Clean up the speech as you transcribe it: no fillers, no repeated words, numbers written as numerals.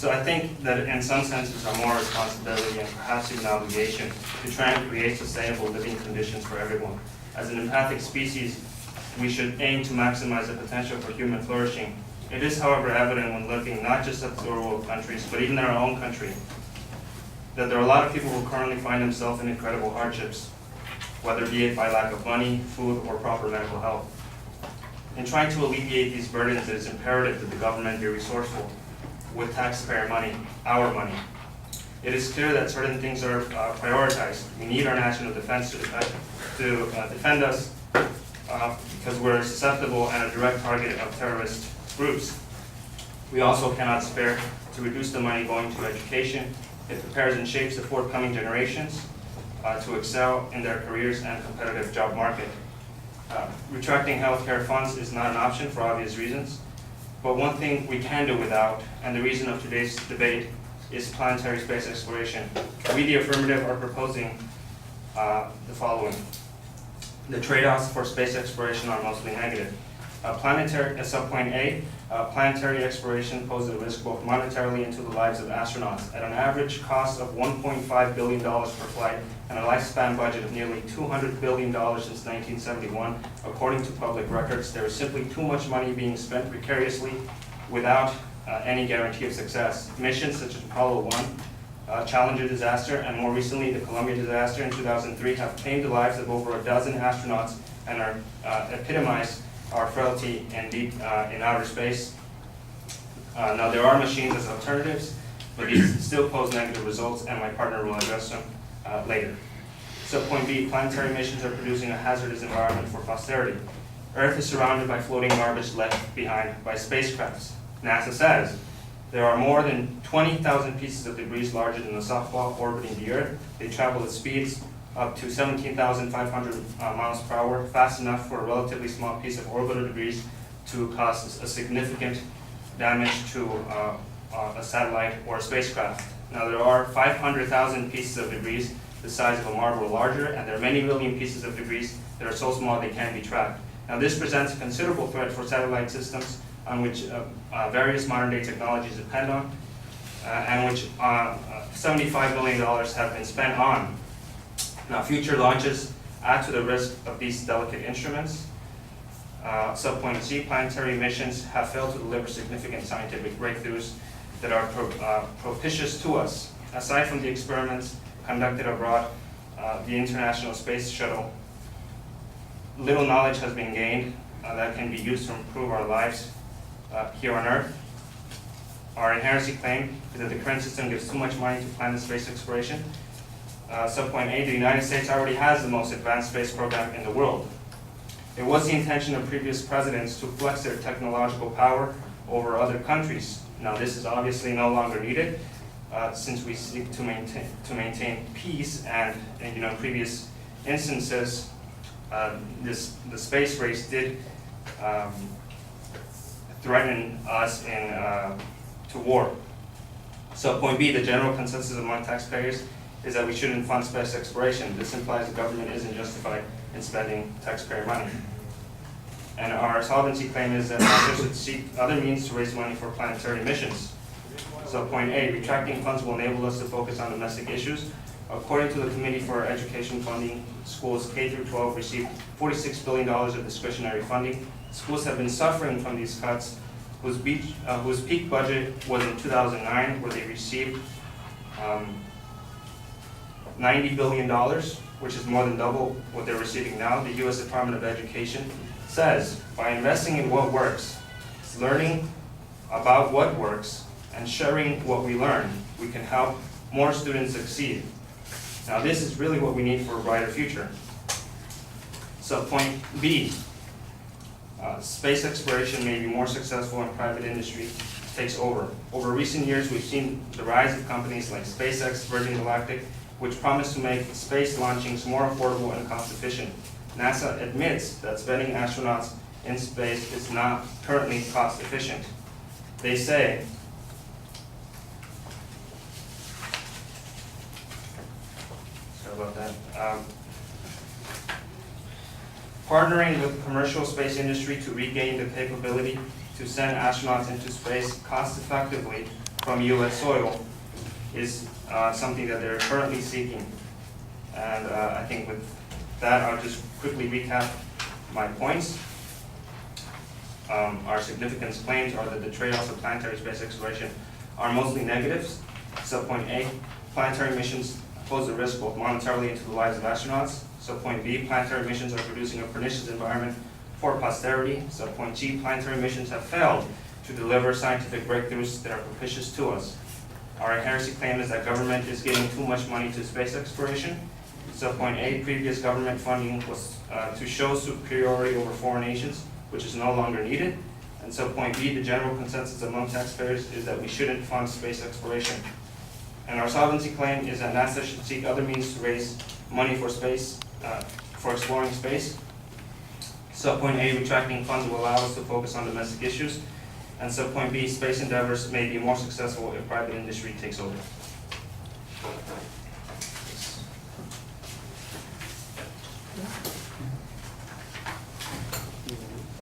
So I think that in some senses our moral responsibility and perhaps even obligation to try and create sustainable living conditions for everyone. As an empathic species, we should aim to maximize the potential for human flourishing. It is, however, evident when looking not just at third world countries, but even in our own country, that there are a lot of people who currently find themselves in incredible hardships, whether be it by lack of money, food, or proper medical health. In trying to alleviate these burdens, it is imperative that the government be resourceful with taxpayer money, our money. It is clear that certain things are prioritized. We need our national defense to defend us because we're susceptible and a direct target of terrorist groups. We also cannot spare to reduce the money going to education. It prepares and shapes the forthcoming generations to excel in their careers and competitive job market. Retracting healthcare funds is not an option for obvious reasons, but one thing we can do without, and the reason of today's debate, is planetary space exploration. We, the affirmative, are proposing the following. The trade-offs for space exploration are mostly negative. Subpoint A, planetary exploration poses a risk both monetarily and to the lives of astronauts. At an average cost of $1.5 billion per flight and a lifespan budget of nearly $200 billion since 1971, according to public records, there is simply too much money being spent precariously without any guarantee of success. Missions such as Apollo 1, Challenger disaster, and more recently the Columbia disaster in 2003 have claimed the lives of over a dozen astronauts and are epitomize our frailty in outer space. Now there are machines as alternatives, but these still pose negative results, and my partner will address them later. Subpoint B, planetary missions are producing a hazardous environment for posterity. Earth is surrounded by floating garbage left behind by spacecrafts. NASA says there are more than 20,000 pieces of debris larger than a softball orbiting the Earth. They travel at speeds up to 17,500 miles per hour, fast enough for a relatively small piece of orbital debris to cause a significant damage to a satellite or a spacecraft. Now there are 500,000 pieces of debris the size of a marble or larger, and there are many million pieces of debris that are so small they can't be tracked. Now this presents a considerable threat for satellite systems on which various modern-day technologies depend on, and which $75 billion have been spent on. Now, future launches add to the risk of these delicate instruments. Subpoint C, planetary missions have failed to deliver significant scientific breakthroughs that are propitious to us. Aside from the experiments conducted abroad, the International Space Shuttle, little knowledge has been gained that can be used to improve our lives here on Earth. Our inherency claim is that the current system gives too much money to planet space exploration. Subpoint A, the United States already has the most advanced space program in the world. It was the intention of previous presidents to flex their technological power over other countries. Now this is obviously no longer needed since we seek to maintain peace, and in previous instances the space race did threaten us to war. Subpoint B, the general consensus among taxpayers is that we shouldn't fund space exploration. This implies the government isn't justified in spending taxpayer money. And our solvency claim is that NASA should seek other means to raise money for planetary missions. Subpoint A, retracting funds will enable us to focus on domestic issues. According to the Committee for Education Funding, schools K through 12 received $46 billion of discretionary funding. Schools have been suffering from these cuts, whose peak budget was in 2009, where they received $90 billion, which is more than double what they're receiving now. The U.S. Department of Education says, by investing in what works, learning about what works, and sharing what we learn, we can help more students succeed. Now this is really what we need for a brighter future. Subpoint B, space exploration may be more successful when private industry takes over. Over recent years, we've seen the rise of companies like SpaceX, Virgin Galactic, which promise to make space launchings more affordable and cost efficient. NASA admits that spending astronauts in space is not currently cost efficient. They say, sorry about that, partnering with commercial space industry to regain the capability to send astronauts into space cost effectively from U.S. soil is something that they're currently seeking. And I think with that, I'll just quickly recap my points. Our significance claims are that the trade-offs of planetary space exploration are mostly negatives. Subpoint A, planetary missions pose a risk both monetarily and to the lives of astronauts. Subpoint B, planetary missions are producing a pernicious environment for posterity. Subpoint G, planetary missions have failed to deliver scientific breakthroughs that are propitious to us. Our heresy claim is that government is giving too much money to space exploration. Subpoint A, previous government funding was to show superiority over foreign nations, which is no longer needed. And subpoint B, the general consensus among taxpayers is that we shouldn't fund space exploration. And our solvency claim is that NASA should seek other means to raise money for space, for exploring space. Subpoint A, retracting funds will allow us to focus on domestic issues. And subpoint B, space endeavors may be more successful if private industry takes over.